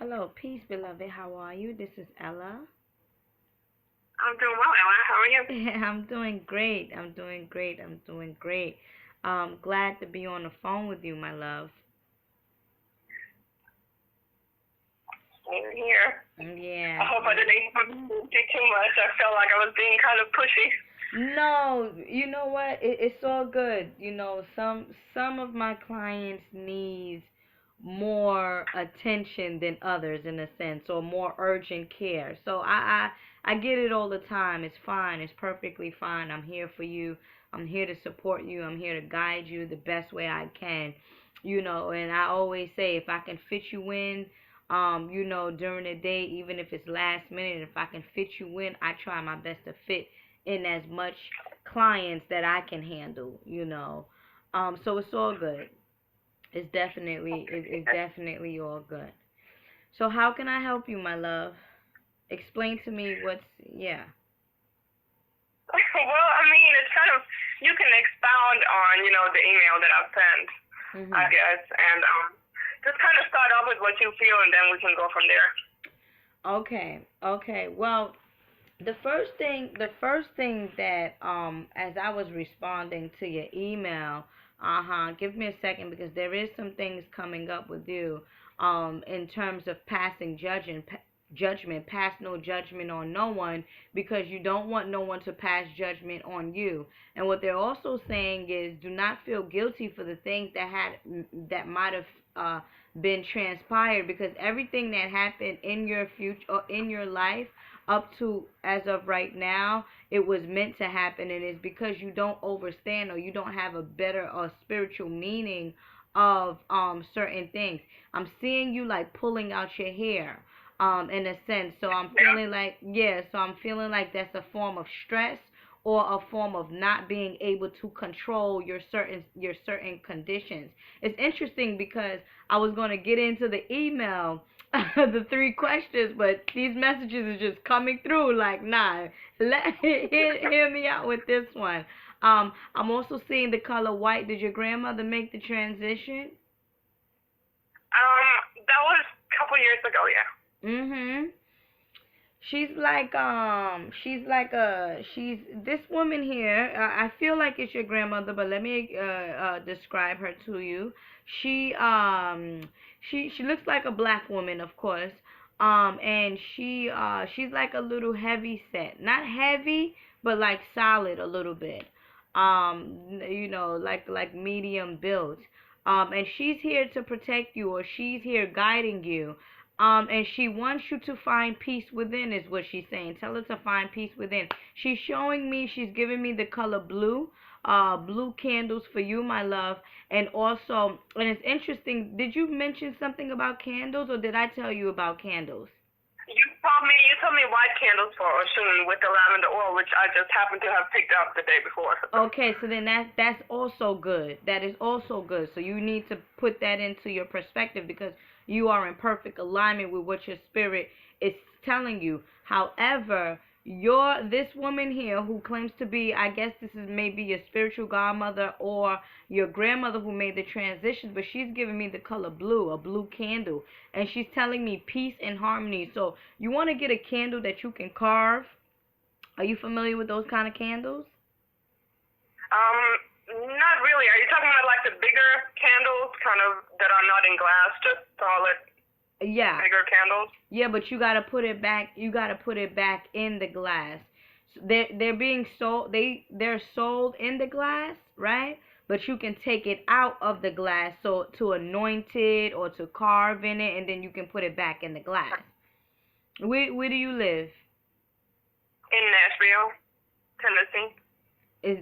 Hello, peace, beloved. How are you? This is Ella. I'm doing well, Ella. How are you? I'm doing great. I'm doing great. I'm doing great. Glad to be on the phone with you, my love. Same here. I Yeah. hope I didn't do too much. I felt like I was being kind of pushy. No, you know what? It's all good. Some of my clients needs more attention than others in a sense, or more urgent care. So I get it all the time. It's fine. It's perfectly fine. I'm here for you. I'm here to support you. I'm here to guide you the best way I can. And I always say if I can fit you in, during the day, even if it's last minute, if I can fit you in, I try my best to fit in as much clients that I can handle. So it's all good. It's definitely all good. So how can I help you, my love? Explain to me what's yeah. Well, I mean, it's kind of, you can expound on, the email that I've sent, I Mhm. guess, and just kind of start off with what you feel, and then we can go from there. Okay. Okay. Well, the first thing that as I was responding to your email, give me a second because there is some things coming up with you in terms of passing judgment, pass no judgment on no one because you don't want no one to pass judgment on you. And what they're also saying is do not feel guilty for the things that might have been transpired, because everything that happened in your future or in your life up to as of right now, it was meant to happen, and it's because you don't understand or you don't have a better or spiritual meaning of certain things. I'm seeing you like pulling out your hair in a sense. So I'm Yeah. feeling like, yeah, so I'm feeling like that's a form of stress or a form of not being able to control your certain conditions. It's interesting because I was going to get into the email the three questions, but these messages are just coming through like, nah, hear me out with this one. I'm also seeing the color white. Did your grandmother make the transition? That was a couple years ago, yeah. Mm-hmm. She's this woman here. I feel like it's your grandmother, but let me describe her to you. She looks like a black woman, of course. And she's like a little heavy set, not heavy, but like solid a little bit. Like medium built. And she's here to protect you, or she's here guiding you. And she wants you to find peace within, is what she's saying. Tell her to find peace within. She's showing me, she's giving me the color blue, blue candles for you, my love. And also, and it's interesting, did you mention something about candles, or did I tell you about candles? You told me white candles for Oshun with the lavender oil, which I just happened to have picked up the day before. Okay, so then that's also good. That is also good. So you need to put that into your perspective because you are in perfect alignment with what your spirit is telling you. However, your this woman here who claims to be, I guess this is maybe your spiritual godmother or your grandmother who made the transitions, but she's giving me the color blue, a blue candle, and she's telling me peace and harmony. So you want to get a candle that you can carve. Are you familiar with those kind of candles? Not really. Are you talking about like the bigger candles, kind of that are not in glass, just solid Yeah. bigger candles? Yeah, but you gotta put it back. You gotta put it back in the glass. So they're being sold. They're sold in the glass, right? But you can take it out of the glass so to anoint it or to carve in it, and then you can put it back in the glass. Where do you live? In Nashville, Tennessee. Is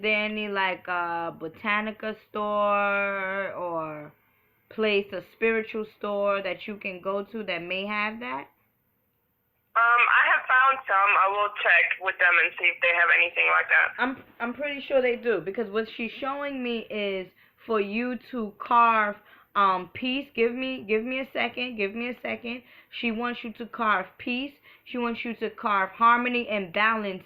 there any like botanica store or place, a spiritual store that you can go to that may have that? I have found some. I will check with them and see if they have anything like that. I'm pretty sure they do, because what she's showing me is for you to carve peace. Give me a second. Give me a second. She wants you to carve peace. She wants you to carve harmony and balance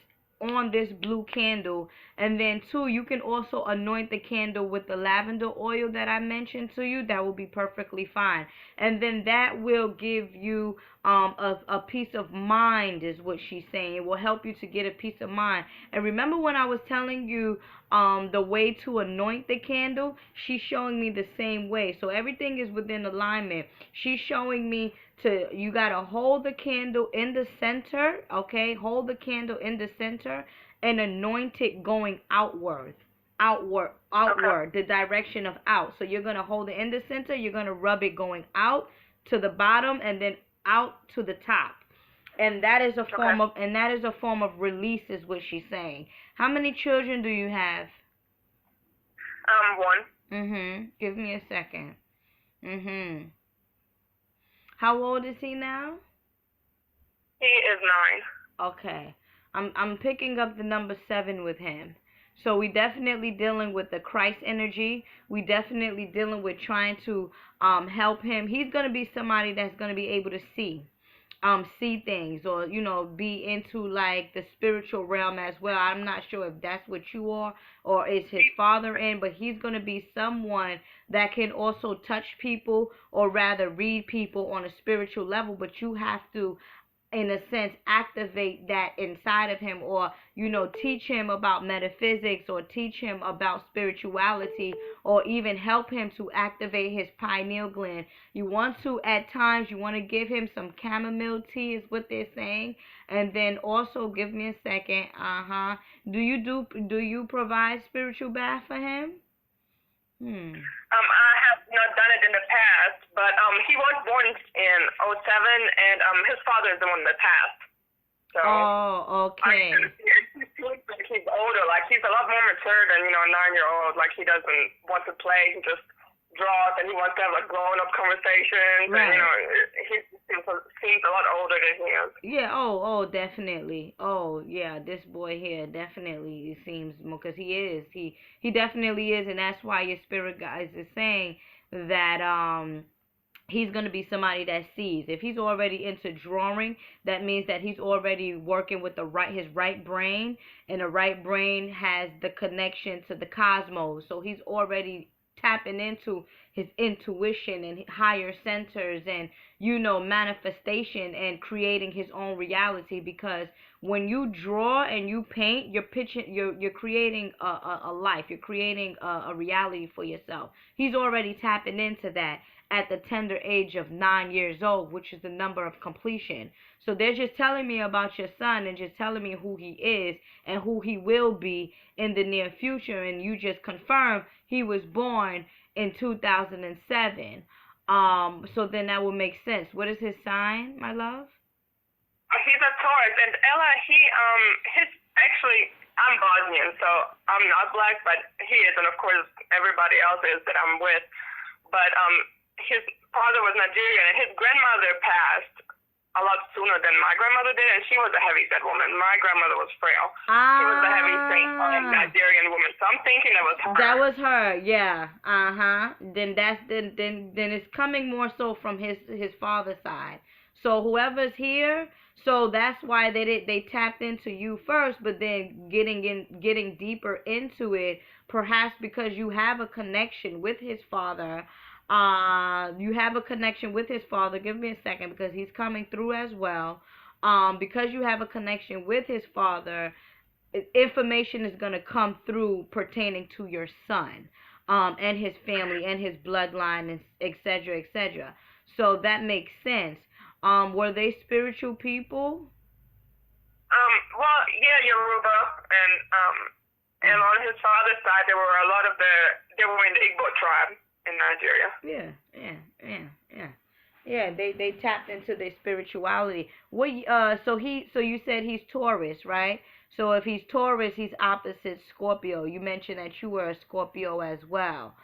on this blue candle. And then two, you can also anoint the candle with the lavender oil that I mentioned to you. That will be perfectly fine. And then that will give you a peace of mind, is what she's saying. It will help you to get a peace of mind. And remember when I was telling you the way to anoint the candle? She's showing me the same way. So everything is within alignment. She's showing me you gotta hold the candle in the center, okay? Hold the candle in the center and anoint it going outward. Outward, the direction of out. So you're gonna hold it in the center, you're gonna rub it going out to the bottom and then out to the top. And that is a form of release, is what she's saying. How many children do you have? One. Give me a second. How old is he now? He is 9. Okay. I'm picking up the number 7 with him. So we definitely dealing with the Christ energy. We definitely dealing with trying to help him. He's gonna be somebody that's gonna be able to see things, or be into like the spiritual realm as well. I'm not sure if that's what you are or is his father in, but he's going to be someone that can also touch people, or rather read people on a spiritual level. But you have to, in a sense, activate that inside of him, or teach him about metaphysics, or teach him about spirituality, or even help him to activate his pineal gland. You want to, at times, you want to give him some chamomile tea, is what they're saying. And then also, give me a second. Do you provide spiritual bath for him? I have not done it in the past, but he was born in '07, and his father is the one that passed. So, okay. He's older, like he's a lot more mature than a 9-year-old. Like he doesn't want to play, he just draws, and he wants to have like grown-up conversations. Right. And he seems a lot older than he is. Yeah. Oh, definitely. Oh, yeah. This boy here definitely seems more, because he is. He definitely is, and that's why your spirit guides is saying that he's going to be somebody that sees. If he's already into drawing, that means that he's already working with his right brain, and the right brain has the connection to the cosmos. So he's already tapping into his intuition and higher centers, and manifestation, and creating his own reality. Because when you draw and you paint, you're creating a life, you're creating a reality for yourself. He's already tapping into that at the tender age of 9 years old, which is the number of completion. So they're just telling me about your son, and just telling me who he is and who he will be in the near future. And you just confirmed he was born in 2007. So then that would make sense. What is his sign, my love? He's a Taurus, and Ella, his actually, I'm Bosnian, so I'm not black, but he is, and of course everybody else is that I'm with. But his father was Nigerian, and his grandmother passed a lot sooner than my grandmother did, and she was a heavy-set woman. My grandmother was frail. She was a heavy-set Nigerian woman, so I'm thinking it was her. That was her, yeah. Then it's coming more so from his father's side. So whoever's here, so that's why they tapped into you first, but then getting deeper into it, perhaps because you have a connection with his father. You have a connection with his father. Give me a second, because he's coming through as well. Because you have a connection with his father, information is going to come through pertaining to your son, and his family and his bloodline, and etc., etc. So that makes sense. Were they spiritual people? Well, yeah, Yoruba, and on his father's side, they were in the Igbo tribe in Nigeria. Yeah. They tapped into their spirituality. So you said he's Taurus, right? So if he's Taurus, he's opposite Scorpio. You mentioned that you were a Scorpio as well.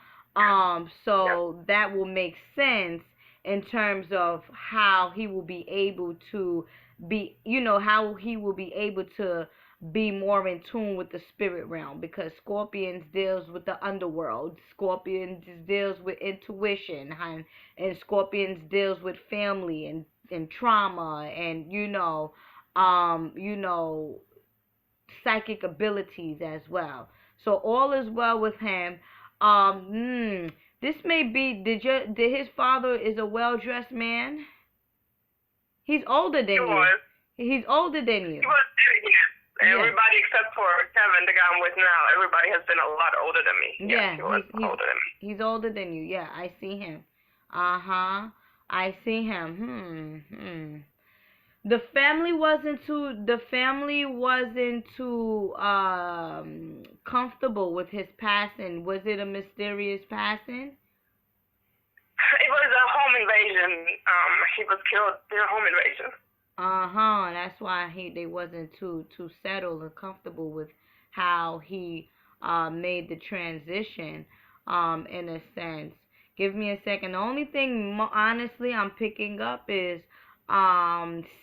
So that will make sense in terms of how he will be able to be, how he will be able to be more in tune with the spirit realm, because Scorpions deals with the underworld. Scorpions deals with intuition, and Scorpions deals with family and trauma, and psychic abilities as well. So all is well with him. This may be, did his father is a well dressed man? He's older He than you. was. He's older than He you. was. Yeah. Yeah. Everybody except for Kevin, the guy I'm with now, everybody has been a lot older than me. Yes, Yeah, he was older than me. he's older than you. Yeah, I see him. Uh-huh. I see him. The family wasn't too comfortable with his passing. Was it a mysterious passing? It was a home invasion. He was killed in a home invasion. Uh-huh. That's why they wasn't too settled or comfortable with how he made the transition in a sense. Give me a second. The only thing honestly I'm picking up is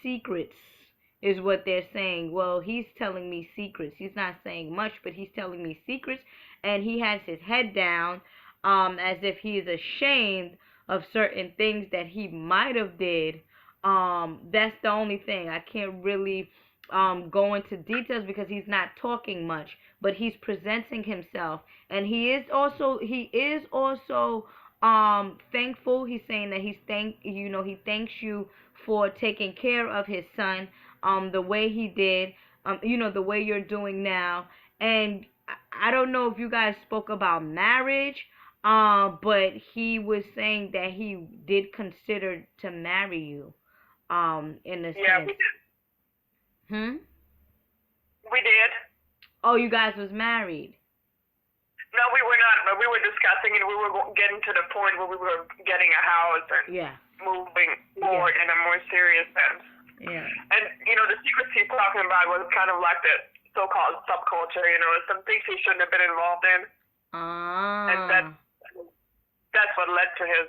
secrets is what they're saying. Well, he's telling me secrets. He's not saying much, but he's telling me secrets, and he has his head down as if he is ashamed of certain things that he might have did. That's the only thing. I can't really go into details because he's not talking much, but he's presenting himself, and he is also thankful. He's saying that he thanks you for taking care of his son the way he did, the way you're doing now. And I don't know if you guys spoke about marriage, but he was saying that he did consider to marry you, in a Yeah, sense. we did. Hmm? We did. Oh, you guys was married. No, we were not, but we were discussing and we were getting to the point where we were getting a house and Yeah. moving forward in a more serious sense. Yeah. And, the secrets he's talking about was kind of like the so-called subculture, some things he shouldn't have been involved in. And that's what led to his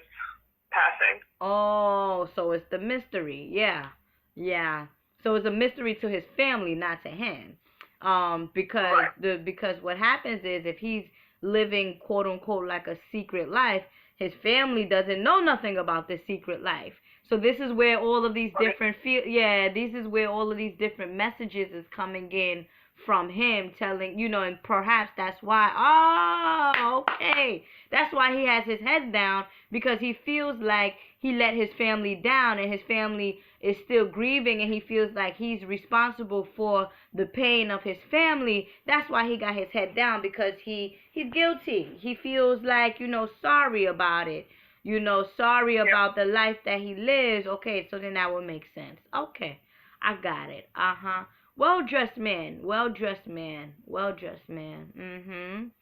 passing. Oh, so it's the mystery. Yeah. Yeah. So it's a mystery to his family, not to him. Because Right. because what happens is if he's living quote unquote like a secret life, his family doesn't know nothing about this secret life. So this is where all of these different this is where all of these different messages is coming in from him telling, and perhaps that's why, okay, that's why he has his head down, because he feels like he let his family down, and his family is still grieving, and he feels like he's responsible for the pain of his family. That's why he got his head down, because he's guilty. He feels like, sorry about it. Sorry about the life that he lives. Okay, so then that would make sense. Okay, I got it. Uh-huh. Well-dressed man. Well-dressed man. Well-dressed man. Mm-hmm.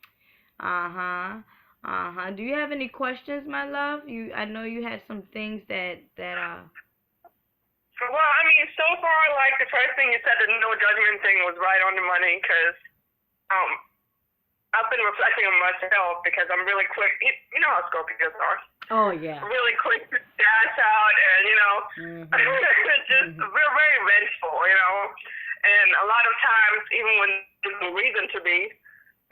Uh-huh. Uh-huh. Do you have any questions, my love? I know you had some things that Well, I mean, so far, like the first thing you said, the no judgment thing was right on the money because um, I've been reflecting on myself because I'm really quick. You know how Scorpios are. Oh yeah. Really quick to dash out and just we're very vengeful. And a lot of times, even when there's no reason to be,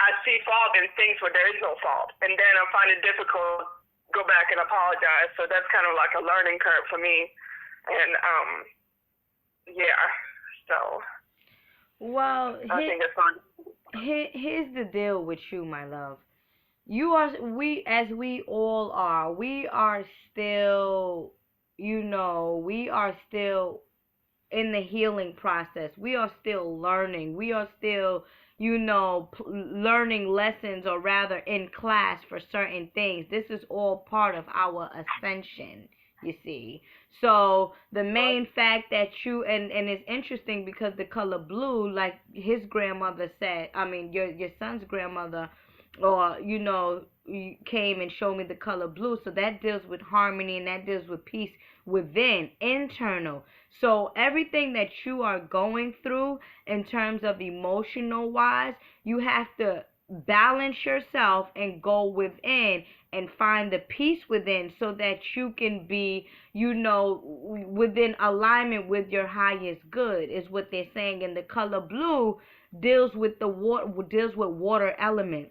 I see fault in things where there is no fault, and then I find it difficult to go back and apologize. So that's kind of like a learning curve for me. And so well, I think it's fun. Here's the deal with you, my love. We all are, we are still, we are still in the healing process. We are still learning. We are still, learning lessons, or rather in class for certain things. This is all part of our ascension, you see. So the main fact that and it's interesting because the color blue, like his grandmother said, I mean your son's grandmother, or you came and showed me the color blue, so that deals with harmony, and that deals with peace within, internal. So everything that you are going through in terms of emotional wise, you have to balance yourself and go within and find the peace within, so that you can be, within alignment with your highest good, is what they're saying. And the color blue deals with water element.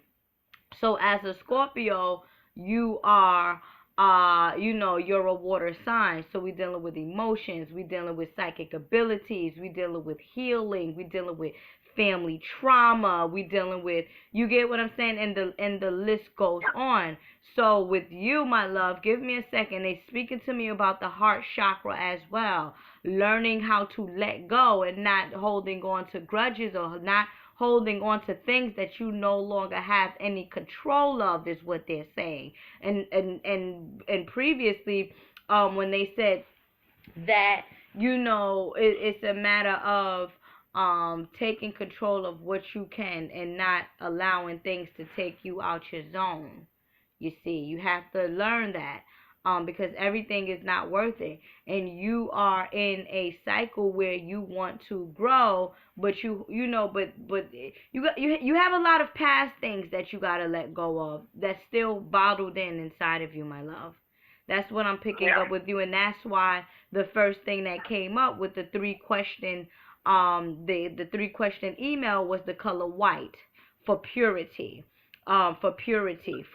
So as a Scorpio, you are you're a water sign. So we're dealing with emotions, we're dealing with psychic abilities, we're dealing with healing, we're dealing with family trauma. We dealing with, you get what I'm saying, and the list goes on. So with you, my love, give me a second. They speaking to me about the heart chakra as well. Learning how to let go and not holding on to grudges, or not holding on to things that you no longer have any control of, is what they're saying. And previously, when they said that, it's a matter of taking control of what you can and not allowing things to take you out your zone. You see, you have to learn that, because everything is not worth it, and you are in a cycle where you want to grow, but you have a lot of past things that you got to let go of, that's still bottled in inside of you, my love. That's what I'm picking Yeah. up with you, and that's why the first thing that came up with the the three question email was the color white for purity, for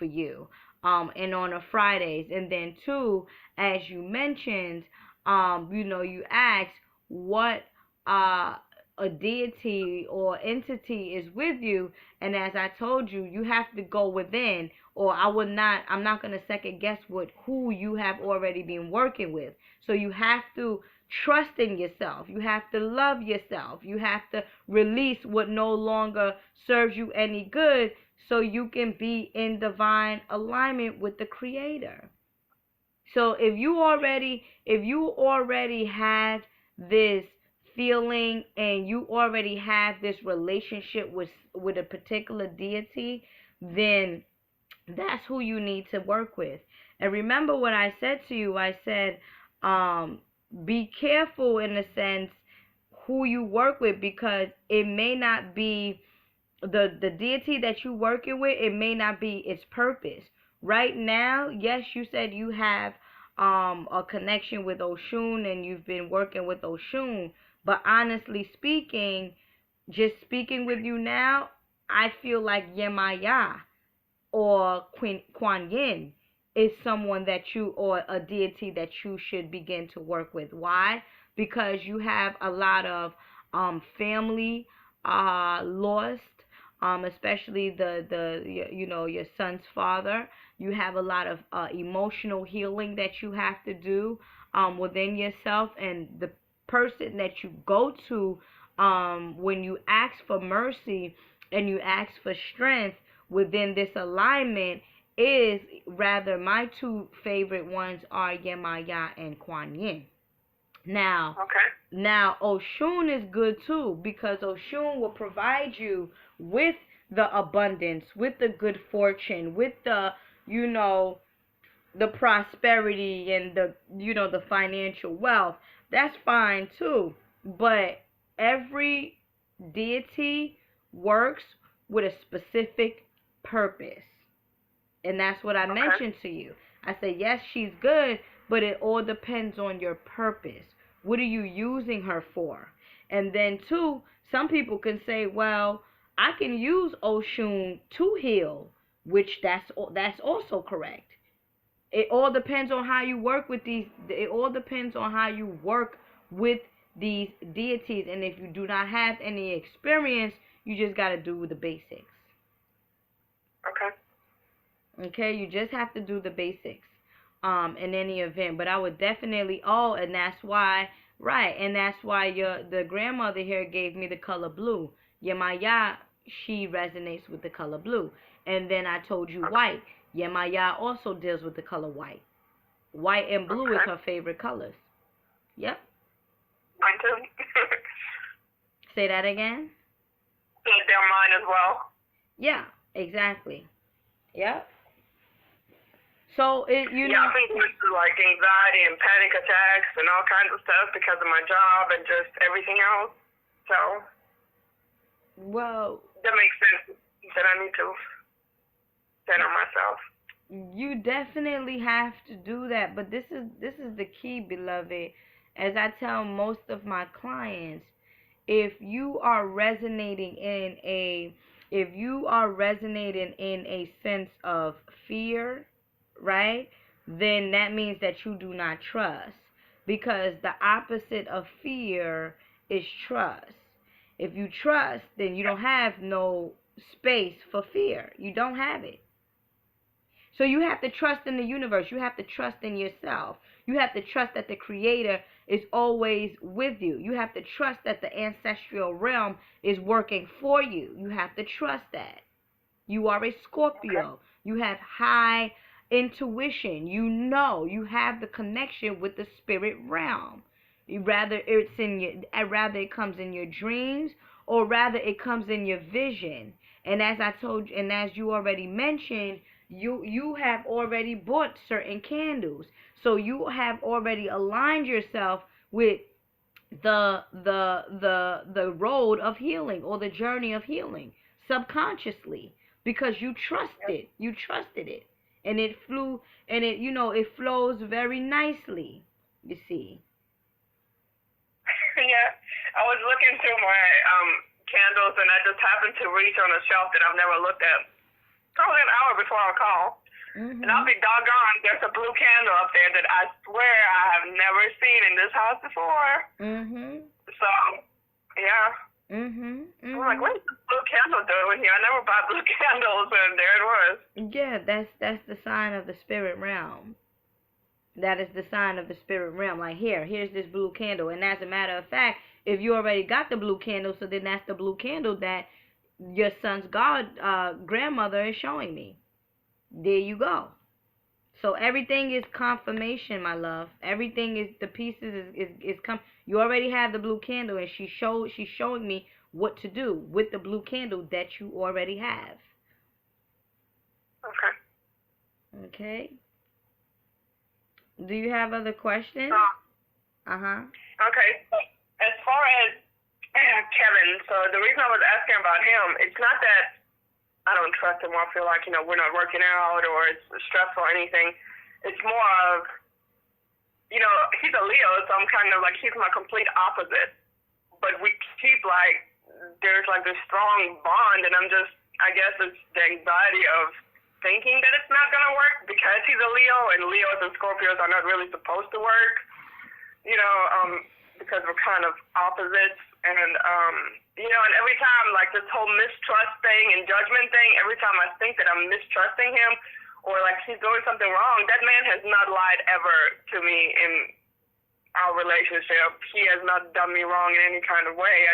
you, and on a Fridays. And then two, as you mentioned, you asked what uh a deity or entity is with you, and as I told you, you have to go within, or I'm not going to second guess what who you have already been working with. So you have to trust in yourself. You have to love yourself. You have to release what no longer serves you any good, so you can be in divine alignment with the creator. So if you already have this feeling, and you already have this relationship with a particular deity, then that's who you need to work with. And remember what I said to you. I said, be careful in a sense who you work with, because it may not be the deity that you working with, it may not be its purpose right now. Yes, you said you have a connection with Oshun, and you've been working with Oshun, but honestly speaking, just speaking with you now, I feel like Yemaya or Kuan Yin is someone that you, or a deity that you should begin to work with. Why? Because you have a lot of family lost, especially your son's father. You have a lot of emotional healing that you have to do within yourself, and the person that you go to when you ask for mercy and you ask for strength within this alignment is, rather, my two favorite ones are Yemaya and Kuan Yin. Now, Okay. now Oshun is good too, because Oshun will provide you with the abundance, with the good fortune, with the, the prosperity, and the financial wealth. That's fine too. But every deity works with a specific purpose. And that's what I mentioned to you. I said, yes, she's good, but it all depends on your purpose. What are you using her for? And then two, some people can say, well, I can use Oshun to heal, which that's also correct. It all depends on how you work with these. It all depends on how you work with these deities. And if you do not have any experience, you just got to do the basics. Okay. Okay, you just have to do the basics in any event. But I would definitely, and that's why, right, and that's why the grandmother here gave me the color blue. Yemaya, she resonates with the color blue. And then I told you white. Yemaya also deals with the color white. White and blue is her favorite colors. Yep. Mine too. Say that again. They're mine as well. Yeah, exactly. Yep. So Yeah, I've been going through like anxiety and panic attacks and all kinds of stuff because of my job and just everything else. So, well, that makes sense that I need to center myself. You definitely have to do that, but this is the key, beloved. As I tell most of my clients, if you are resonating in a if you are resonating in a sense of fear, right? Then that means that you do not trust, because the opposite of fear is trust. If you trust, then you don't have no space for fear. You don't have it. So you have to trust in the universe. You have to trust in yourself. You have to trust that the Creator is always with you. You have to trust that the ancestral realm is working for you. You have to trust that. You are a Scorpio. You have high intuition. You have the connection with the spirit realm. Rather it comes in your dreams, or rather it comes in your vision. And as I told you, and as you already mentioned, you have already bought certain candles. So you have already aligned yourself with the road of healing, or the journey of healing, subconsciously, because you trusted it, and it flew, and it flows very nicely, you see. Yeah, I was looking through my candles, and I just happened to reach on a shelf that I've never looked at. Probably an hour before I call. And I'll be doggone, there's a blue candle up there that I swear I have never seen in this house before. So, yeah. I'm like, what is this blue candle doing here? I never buy blue candles, and there it was. Yeah, that's the sign of the spirit realm. That is the sign of the spirit realm. Like, here's this blue candle. And as a matter of fact, if you already got the blue candle, so then that's the blue candle that your son's grandmother is showing me. There you go. So everything is confirmation, my love. Everything is, the pieces is come. You already have the blue candle, and she's showing me what to do with the blue candle that you already have. Okay. Okay. Do you have other questions? Okay. So as far as Kevin, so the reason I was asking about him, it's not that I don't trust him or I feel like, we're not working out or it's stressful or anything. It's more of, he's a Leo, so I'm kind of like, he's my complete opposite. But we keep there's this strong bond, and I guess it's the anxiety of thinking that it's not going to work because he's a Leo, and Leos and Scorpios are not really supposed to work, because we're kind of opposites. And, and every time, this whole mistrust thing and judgment thing, every time I think that I'm mistrusting him or, he's doing something wrong, that man has not lied ever to me in our relationship. He has not done me wrong in any kind of way.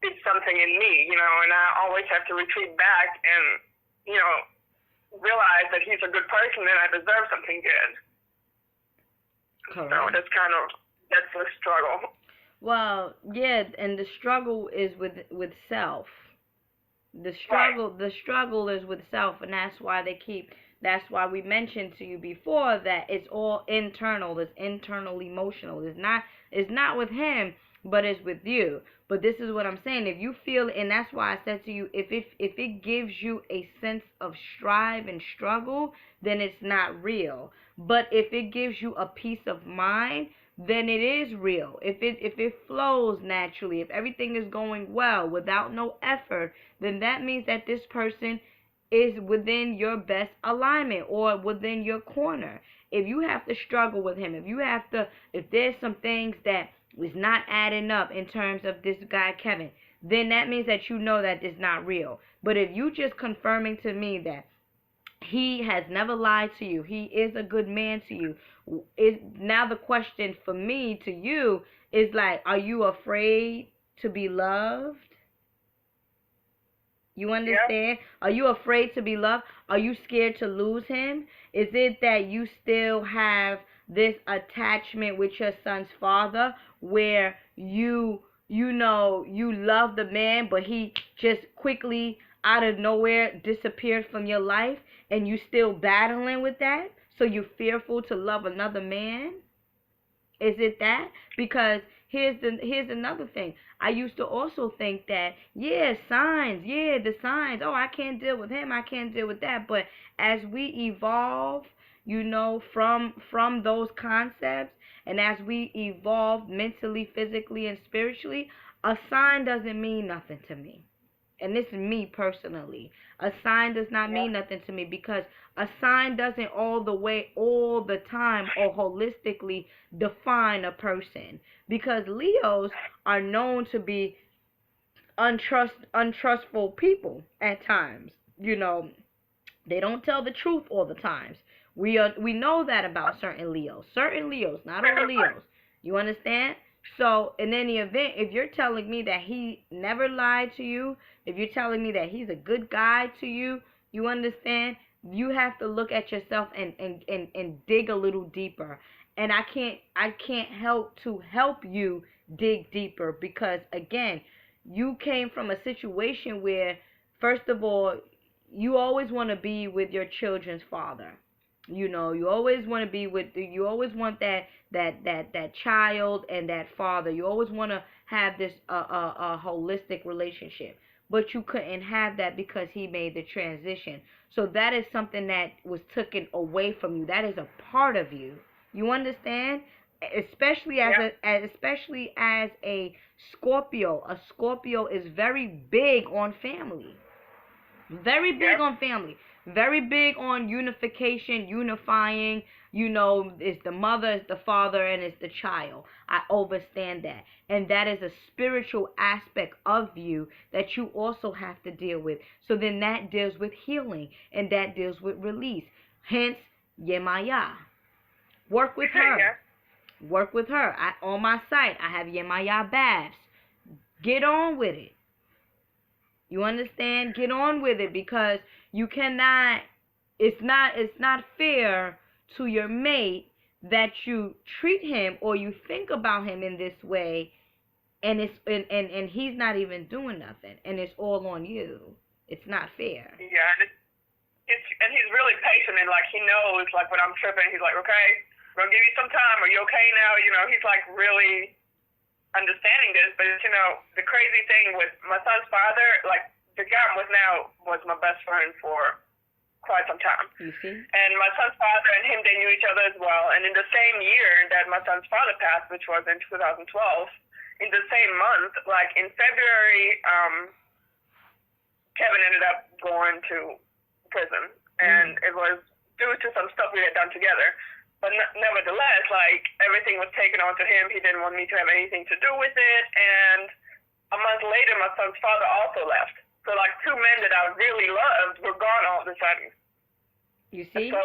It's something in me, and I always have to retreat back and, realize that he's a good person and I deserve something good. Correct. So that's the struggle. Well, yeah, and the struggle is with self. The struggle is with self, and that's why we mentioned to you before that it's all internal. It's internal emotional. It's not with him, but it's with you. But this is what I'm saying. If you feel, and that's why I said to you, if it gives you a sense of strive and struggle, then it's not real. But if it gives you a peace of mind, then it is real. If it flows naturally, if everything is going well without no effort, then that means that this person is within your best alignment or within your corner. If you have to struggle with him, if there's some things that is not adding up in terms of this guy Kevin, then that means that you know that it's not real. But if you just confirming to me that he has never lied to you, he is a good man to you, now the question for me to you is are you afraid to be loved? You understand? Yeah. Are you afraid to be loved? Are you scared to lose him? Is it that you still have this attachment with your son's father where you love the man, but he just quickly out of nowhere disappeared from your life, and you still battling with that? So you're fearful to love another man? Is it that? Because here's another thing. I used to also think that, the signs. Oh, I can't deal with him. I can't deal with that. But as we evolve, from those concepts, and as we evolve mentally, physically, and spiritually, a sign doesn't mean nothing to me. and this is me personally, a sign does not Yeah. mean nothing to me, because a sign doesn't all the time or holistically define a person, because Leos are known to be untrustful people at times. You know, they don't tell the truth all the times. We know that about certain Leos. Certain Leos, not all Leos. You understand? So in any event, if you're telling me that he never lied to you, if you're telling me that he's a good guy to you, you understand? You have to look at yourself and dig a little deeper. And I can't help to help you dig deeper, because again, you came from a situation where, first of all, you always want to be with your children's father. You know, you always want to be with, you always want that child and that father. You always want to have this holistic relationship. But you couldn't have that because he made the transition. So that is something that was taken away from you. That is a part of you. You understand? Especially as Yeah. especially as a Scorpio. A Scorpio is very big on family. Very big Yep. on family. Very big on unification, unifying. You know, it's the mother, it's the father, and it's the child. I understand that. And that is a spiritual aspect of you that you also have to deal with. So then that deals with healing, and that deals with release. Hence, Yemaya. Work with her. Yeah. Work with her. On my site, I have Yemaya baths. Get on with it. You understand? Get on with it, because you cannot, it's not fair to your mate that you treat him or you think about him in this way, and and he's not even doing nothing, and it's all on you. It's not fair. Yeah. And he's really patient, and like he knows like when I'm tripping, he's like, okay, I'm gonna give you some time. Are you okay now? You know, he's like really understanding this. But you know, the crazy thing with my son's father, like the guy was my best friend for quite some time. You see? And my son's father and him, they knew each other as well. And in the same year that my son's father passed, which was in 2012, in the same month, like in February, Kevin ended up going to prison, and it was due to some stuff we had done together. But nevertheless, like everything was taken onto him. He didn't want me to have anything to do with it. And a month later, my son's father also left. So like two men that I really loved were gone all of a sudden. You see? So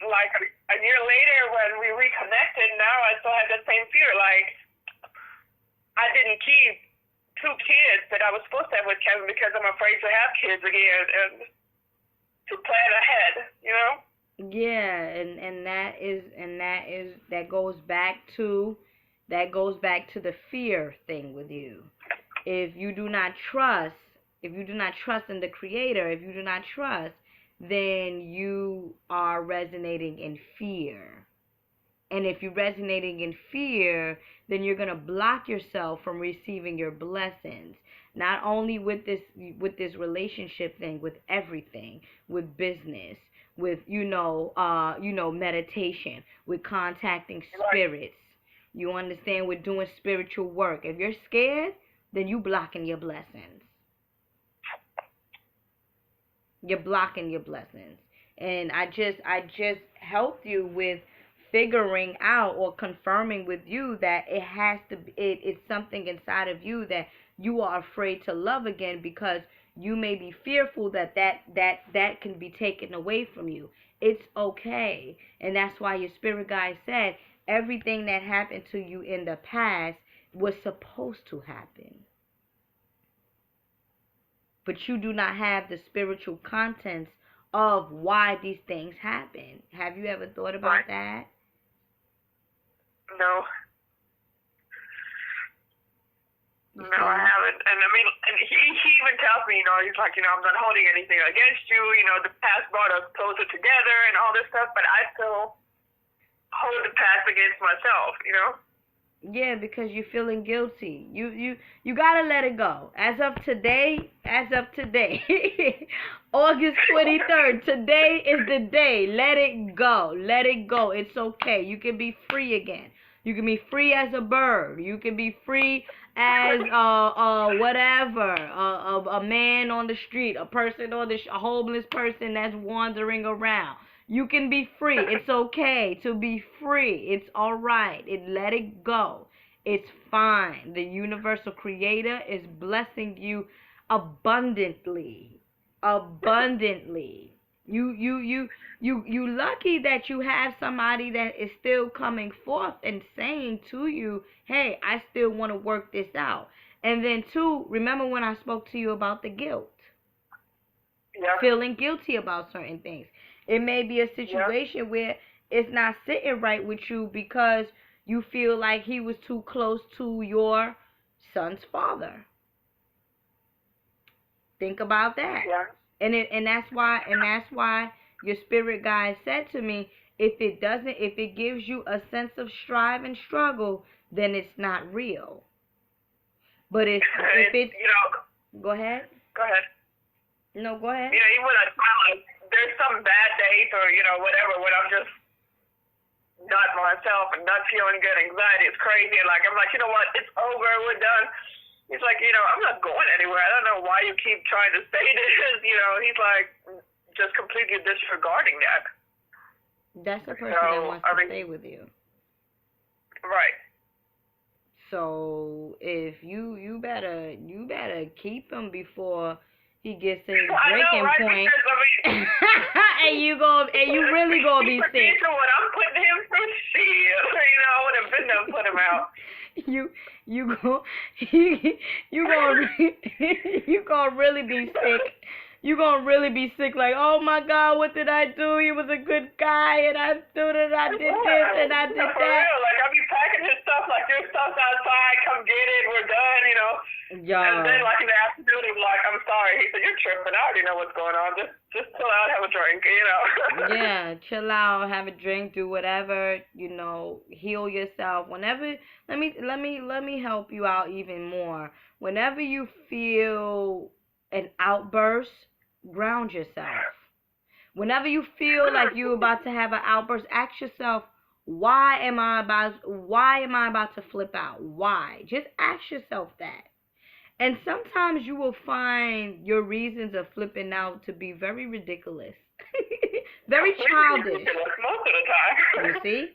like a year later, when we reconnected, now I still have that same fear. Like I didn't keep two kids that I was supposed to have with Kevin because I'm afraid to have kids again and to plan ahead, you know? Yeah, that goes back to the fear thing with you. If you do not trust, in the creator, if you do not trust, then you are resonating in fear. And if you're resonating in fear, then you're going to block yourself from receiving your blessings. Not only with this relationship thing, with everything, with business, with meditation, with contacting spirits. You understand? With doing spiritual work. If you're scared, then you blocking your blessings. You're blocking your blessings. And I just helped you with figuring out or confirming with you that it's something inside of you that you are afraid to love again, because you may be fearful that can be taken away from you. It's okay. And that's why your spirit guide said everything that happened to you in the past was supposed to happen. But you do not have the spiritual contents of why these things happen. Have you ever thought about that? No. No, I haven't. And I mean, and he even tells me, he's like, I'm not holding anything against you. The past brought us closer together and all this stuff, but I still hold the past against myself. Yeah, because you're feeling guilty. You gotta let it go. As of today, August 23rd, today is the day. Let it go. Let it go. It's okay. You can be free again. You can be free as a bird. You can be free as whatever, a man on the street, a person on a homeless person that's wandering around. You can be free. It's okay to be free. It's all right. Let it go. It's fine. The universal creator is blessing you abundantly. Abundantly. You lucky that you have somebody that is still coming forth and saying to you, hey, I still want to work this out. And then two, remember when I spoke to you about the guilt? Yeah. Feeling guilty about certain things. It may be a situation where it's not sitting right with you because you feel like he was too close to your son's father. Think about that. Yeah. And that's why your spirit guide said to me, if it gives you a sense of strive and struggle, then it's not real. But if it's, go ahead. Go ahead. No, go ahead. Even when there's some bad days or whatever when I'm just not myself and not feeling good, anxiety is crazy, and I'm like, you know what, it's over, we're done. He's like, I'm not going anywhere. I don't know why you keep trying to say this. He's like just completely disregarding that. That's a person that wants to stay with you. Right. So if you better keep him before he gets to his I breaking know, right? point. Because, and you really gonna be sick. What I'm putting him through, I would have been there to put him out. You gonna really be sick. You gonna really be sick. Like, oh my God, what did I do? He was a good guy, and I did this, and I did that. For real, I'll be packing his stuff. Your stuff's outside. Come get it. We're done. Yeah. And then, in the afternoon, he's like, I'm sorry. He said, you're tripping. I already know what's going on. Just chill out, have a drink. Yeah, chill out, have a drink, do whatever. Heal yourself. Whenever, let me help you out even more. Whenever you feel an outburst, ground yourself. Whenever you feel like you're about to have an outburst, ask yourself, why am I about to flip out? Why? Just ask yourself that. And sometimes you will find your reasons of flipping out to be very ridiculous. Very childish. Most of the time. You see?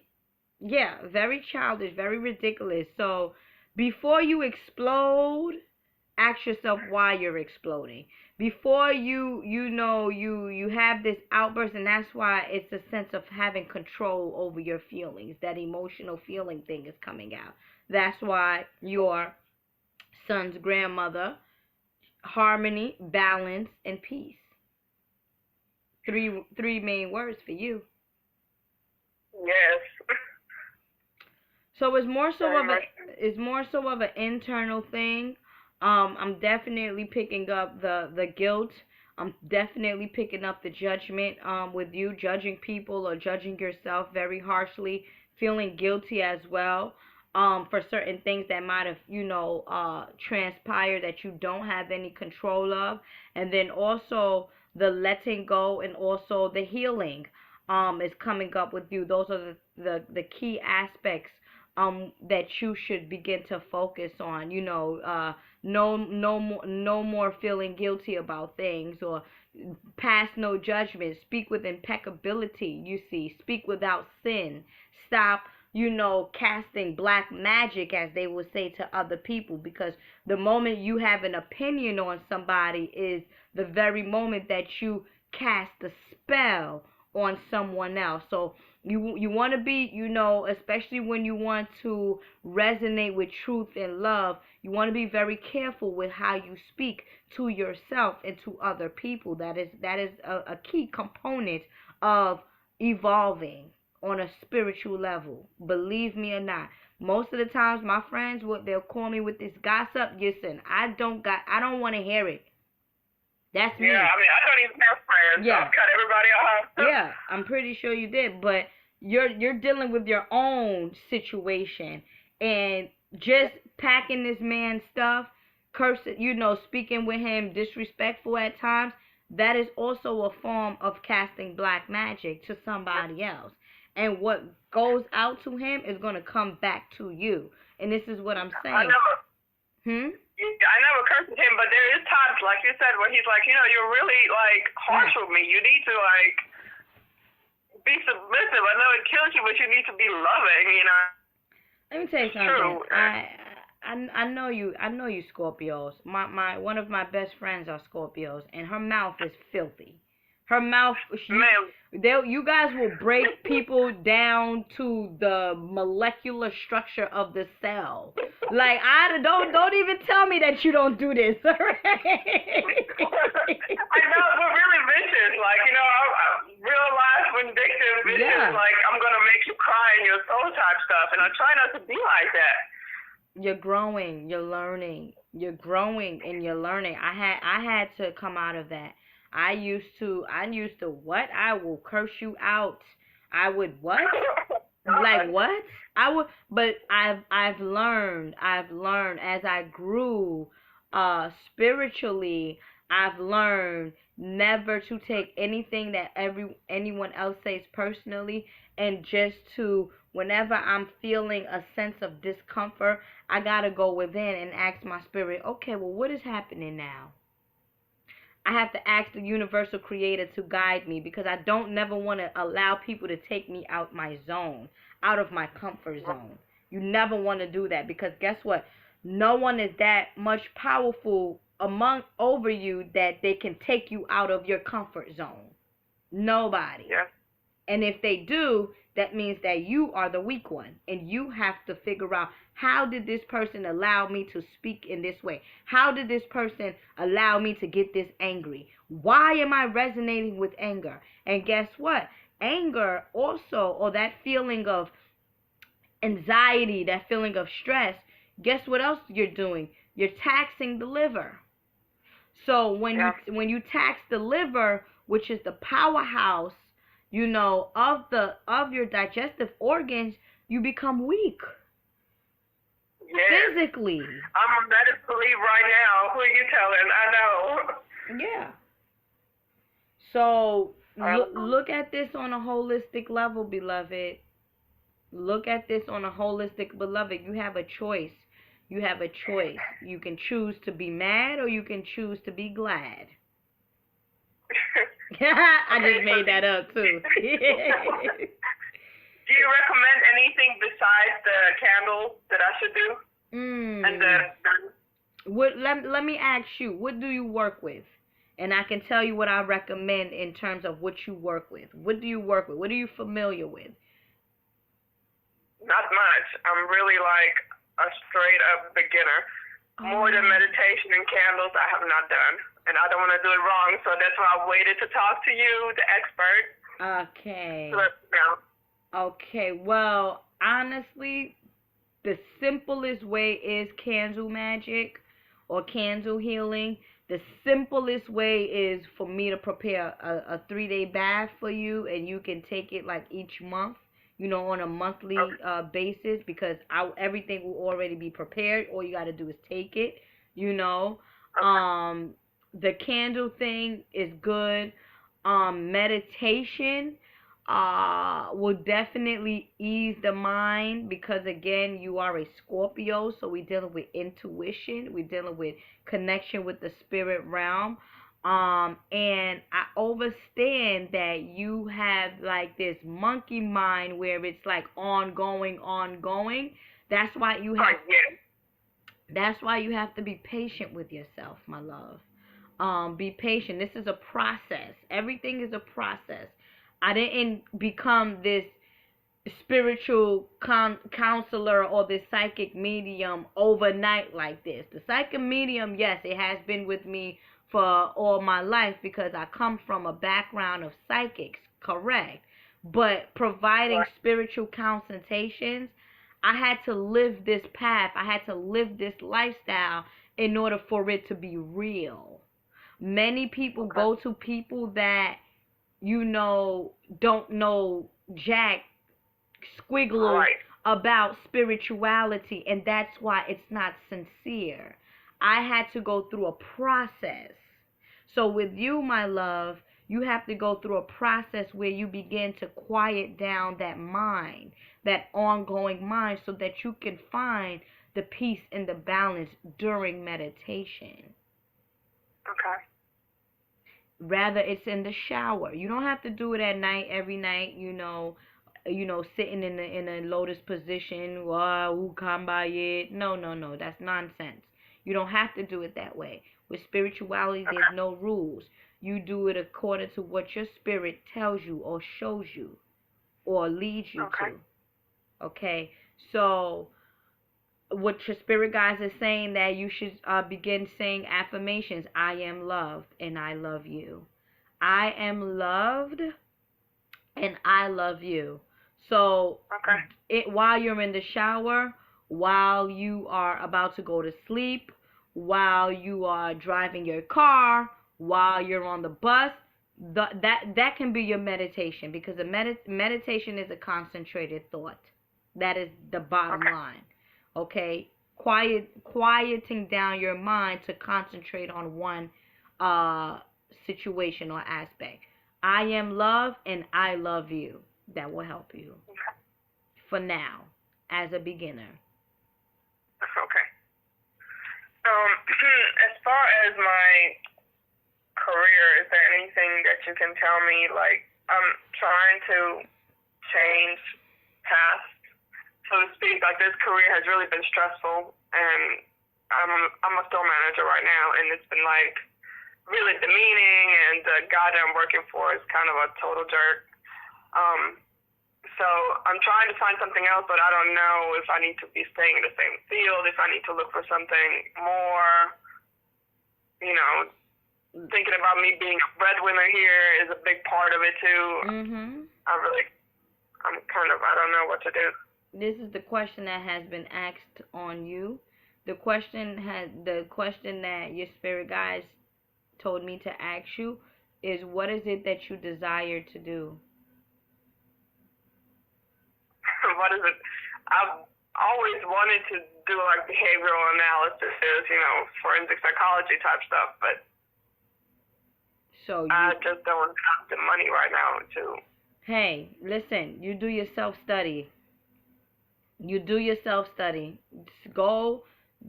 Yeah, very childish, very ridiculous. So before you explode, ask yourself why you're exploding. Before you have this outburst, and that's why it's a sense of having control over your feelings. That emotional feeling thing is coming out. That's why your son's grandmother, harmony, balance, and peace. Three main words for you. Yes. So it's more so of an internal thing. I'm definitely picking up the guilt. I'm definitely picking up the judgment with you, judging people or judging yourself very harshly, feeling guilty as well for certain things that might have, transpired that you don't have any control of. And then also the letting go and also the healing is coming up with you. Those are the key aspects that you should begin to focus on. No more feeling guilty about things, or pass no judgment. Speak with impeccability. Speak without sin. Stop casting black magic, as they would say to other people, because the moment you have an opinion on somebody is the very moment that you cast a spell on someone else. So you want to be, especially when you want to resonate with truth and love, you want to be very careful with how you speak to yourself and to other people. That is a key component of evolving on a spiritual level. Believe me or not. Most of the times my friends, they'll call me with this gossip. Listen, I don't want to hear it. That's me. Yeah, I don't even have friends. Yeah. I've cut everybody off. Yeah, I'm pretty sure you did, but you're dealing with your own situation, and just packing this man's stuff, cursing, speaking with him disrespectful at times, that is also a form of casting black magic to somebody else. And what goes out to him is going to come back to you. And this is what I'm saying. Hmm. I never cursed at him, but there is times, like you said, where he's like, you're really like harsh with me. You need to like be submissive. I know it kills you, but you need to be loving. Let me tell you It's something. true. I know you. I know you Scorpios. My one of my best friends are Scorpios, and her mouth is filthy. Her mouth. Man, You guys will break people down to the molecular structure of the cell. Like I don't even tell me that you don't do this. All right? I know we're really vicious. Like, I'm real life vindictive, vicious. Yeah. Like, I'm gonna make you cry in your soul type stuff, and I try not to be like that. You're growing, you're learning, you're growing and you're learning. I had to come out of that. I used to what? I will curse you out. I would what? Like what? I would, but I've learned as I grew spiritually. I've learned never to take anything that anyone else says personally, and just to, whenever I'm feeling a sense of discomfort, I gotta go within and ask my spirit, okay, well, what is happening now? I have to ask the universal creator to guide me, because I don't never want to allow people to take me out my zone, out of my comfort zone. You never want to do that, because guess what? No one is that much powerful among over you that they can take you out of your comfort zone. Nobody. Yeah. And if they do, that means that you are the weak one. And you have to figure out, how did this person allow me to speak in this way? How did this person allow me to get this angry? Why am I resonating with anger? And guess what? Anger also, or that feeling of anxiety, that feeling of stress, guess what else you're doing? You're taxing the liver. So Yeah. when you tax the liver, which is the powerhouse, of your digestive organs, you become weak Yes. physically. I'm a medical leave right now. Who are you telling? I know. Yeah. So Um, look at this on a holistic level, beloved. Look at this on a holistic, beloved. You have a choice. You have a choice. You can choose to be mad, or you can choose to be glad. I okay, just made that up too. do you recommend anything besides the candle that I should do? And Let me ask you, what do you work with? And I can tell you what I recommend in terms of what you work with. What do you work with? What are you familiar with? not much. I'm really like a straight up beginner. More than meditation and candles, I have not done. And I don't want to do it wrong, so that's why I waited to talk to you, the expert. Okay. So, Okay. Well, honestly, the simplest way is candle magic or candle healing. The simplest way is for me to prepare a 3-day bath for you, and you can take it like each month, on a monthly basis, because everything will already be prepared. All you got to do is take it, you know. The candle thing is good. Meditation will definitely ease the mind, because again, you are a Scorpio, so we're dealing with intuition, we're dealing with connection with the spirit realm. And I understand that you have like this monkey mind where it's like ongoing. That's why you have that's why you have to be patient with yourself, my love. Be patient. This is a process. Everything is a process. I didn't become this spiritual counselor or this psychic medium overnight like this. The psychic medium, yes, it has been with me for all my life, because I come from a background of psychics, correct. But providing spiritual consultations, I had to live this path. I had to live this lifestyle in order for it to be real. Many people go to people that don't know jack squiggle about spirituality, and that's why it's not sincere. I had to go through a process. So with you, my love, you have to go through a process where you begin to quiet down that mind, that ongoing mind, so that you can find the peace and the balance during meditation. Okay. Rather, it's in the shower. You don't have to do it at night every night, sitting in a lotus position. Wow, it. No, no, no. That's nonsense. You don't have to do it that way. With spirituality, Okay. there's no rules. You do it according to what your spirit tells you or shows you or leads you Okay. to. Okay? So, what your spirit guides are saying that you should begin saying affirmations. I am loved and I love you. I am loved and I love you. So while you're in the shower, while you are about to go to sleep, while you are driving your car, while you're on the bus, that can be your meditation, because meditation is a concentrated thought. That is the bottom line. Okay? Quieting down your mind to concentrate on one situation or aspect. I am love and I love you. That will help you for now, as a beginner. Okay. As far as my career, is there anything that you can tell me? Like, I'm trying to change paths, so to speak. Like, this career has really been stressful, and I'm a store manager right now, and it's been like really demeaning, and the guy that I'm working for is kind of a total jerk. So I'm trying to find something else, but I don't know if I need to be staying in the same field, if I need to look for something more, thinking about me being a breadwinner here is a big part of it too. I don't know what to do. This is the question that has been asked on you. The question that your spirit guides told me to ask you is, what is it that you desire to do? What is it? I've always wanted to do like behavioral analysis, forensic psychology type stuff, but I just don't have the money right now to. Hey, listen, you do your self-study. Go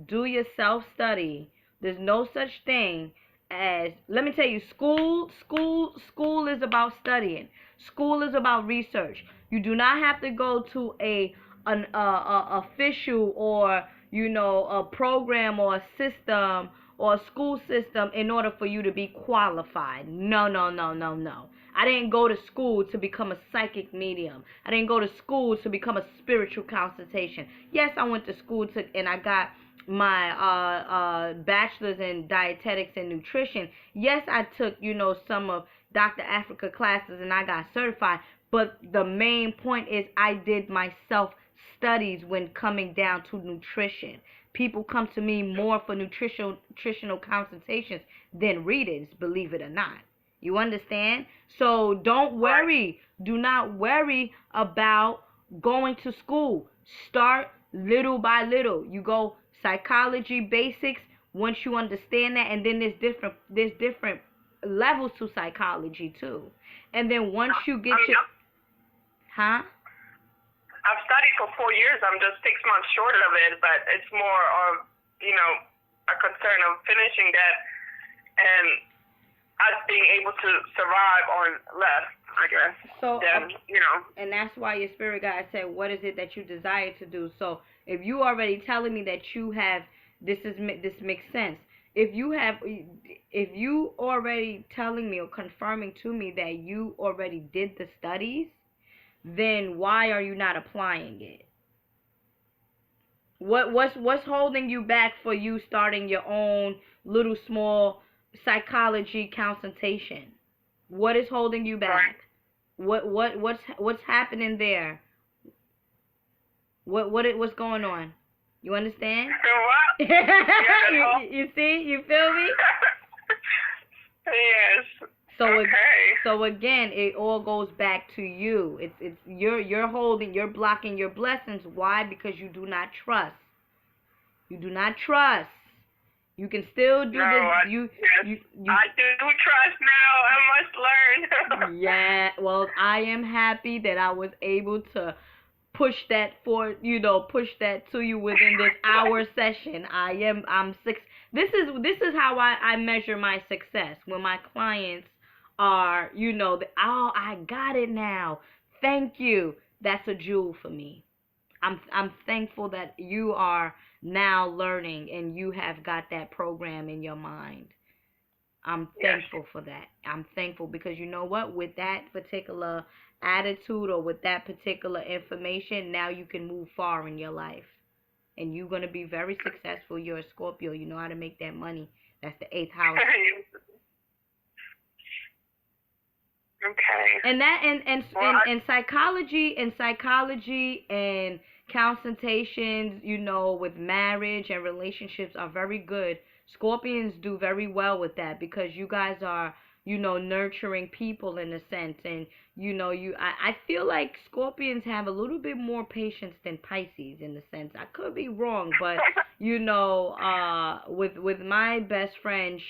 do your self-study. There's no such thing as, let me tell you, school is about studying. School is about research. You do not have to go to an official or a program or a system or a school system in order for you to be qualified. No, no, no, no, no. I didn't go to school to become a psychic medium. I didn't go to school to become a spiritual consultation. Yes, I went to school and I got my bachelor's in dietetics and nutrition. Yes, I took, some of Dr. Africa classes and I got certified. But the main point is I did my self-studies when coming down to nutrition. People come to me more for nutritional consultations than readings, believe it or not. You understand? So don't worry. Do not worry about going to school. Start little by little. You go psychology basics once you understand that, and then there's different levels to psychology too. And then once you get I've studied for 4 years. I'm just 6 months short of it, but it's more of, a concern of finishing that and us being able to survive on less, I guess. So, and that's why your spirit guide said, what is it that you desire to do? So if you already telling me that you have, this makes sense. If you already telling me or confirming to me that you already did the studies, then why are you not applying it? What's holding you back for you starting your own little small psychology consultation? What is holding you back? What's happening there? What's going on? You understand? What? you see? You feel me? Yes. So again, it all goes back to you. It's you're blocking your blessings. Why? Because you do not trust. You do not trust. You can still do this. I do trust now. I must learn. Yeah. Well, I am happy that I was able to push that push that to you within this hour session. I'm six. This is how I measure my success when my clients are, oh, I got it now. Thank you. That's a jewel for me. I'm thankful that you are now learning and you have got that program in your mind. I'm thankful for that. I'm thankful because you know what? With that particular attitude or with that particular information, now you can move far in your life. And you're going to be very successful. You're a Scorpio. You know how to make that money. That's the 8th house. Okay. And that and psychology and consultations, with marriage and relationships are very good. Scorpions do very well with that because you guys are, nurturing people in a sense, and I feel like Scorpions have a little bit more patience than Pisces in a sense. I could be wrong, but with my best friend,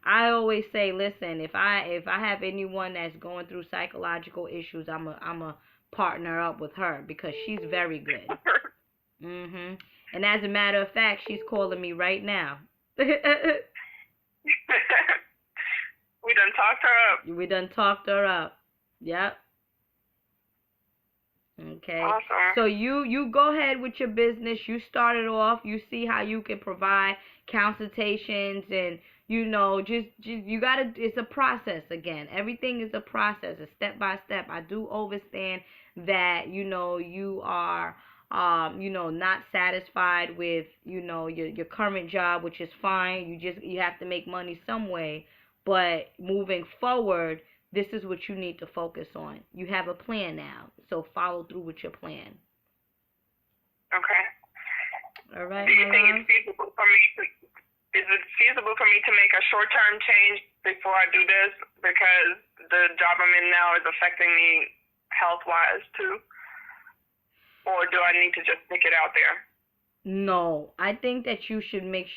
I always say, listen, if I have anyone that's going through psychological issues, I'm a partner up with her because she's very good. And as a matter of fact, she's calling me right now. We done talked her up. We done talked her up. Yep. Okay. Awesome. So you go ahead with your business. You start it off. You see how you can provide consultations and just you gotta. It's a process again. Everything is a process, a step by step. I do understand that you are not satisfied with your current job, which is fine. You have to make money some way, but moving forward, this is what you need to focus on. You have a plan now, so follow through with your plan. Okay. All right. Do you think it's feasible for me to? Is it feasible for me to make a short-term change before I do this? Because the job I'm in now is affecting me health-wise too. Or do I need to just stick it out there? No, I think that you should make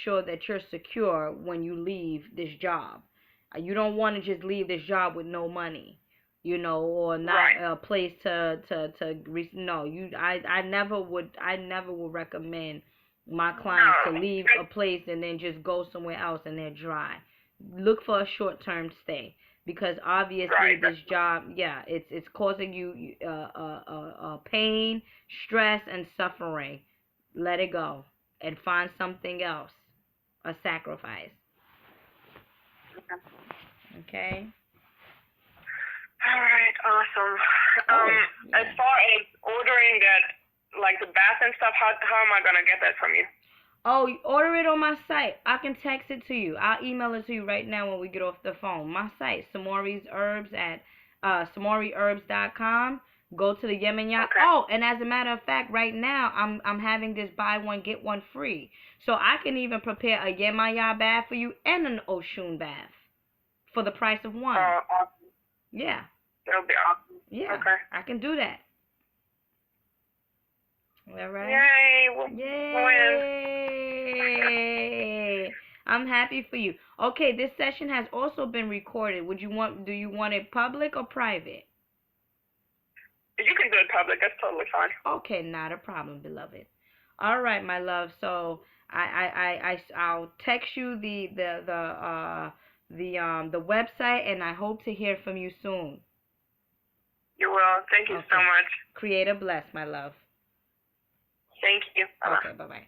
sure that you're secure when you leave this job. You don't want to just leave this job with no money, or not a place to no. I never would recommend my clients to leave a place and then just go somewhere else and they're dry. Look for a short-term stay because obviously this job, it's causing you pain, stress, and suffering. Let it go and find something else, a sacrifice. Okay. All right, awesome. As far as ordering that, like the bath and stuff, how am I gonna get that from you? Oh, order it on my site. I can text it to you. I'll email it to you right now when we get off the phone. My site, Samori's Herbs at SamoriHerbs.com. Go to the Yemen Yacht. Okay. Oh, and as a matter of fact, right now I'm having this buy one get one free. So I can even prepare a Yemen bath for you and an Oshun bath for the price of one. Awesome. Yeah. That'll be awesome. Yeah. Okay. I can do that. All right. Yay! I'm happy for you. Okay, this session has also been recorded. Do you want it public or private? You can do it public. That's totally fine. Okay, not a problem, beloved. All right, my love. So I'll text you the website, and I hope to hear from you soon. You will. Thank you so much. Creator bless, my love. Thank you. Okay, bye-bye.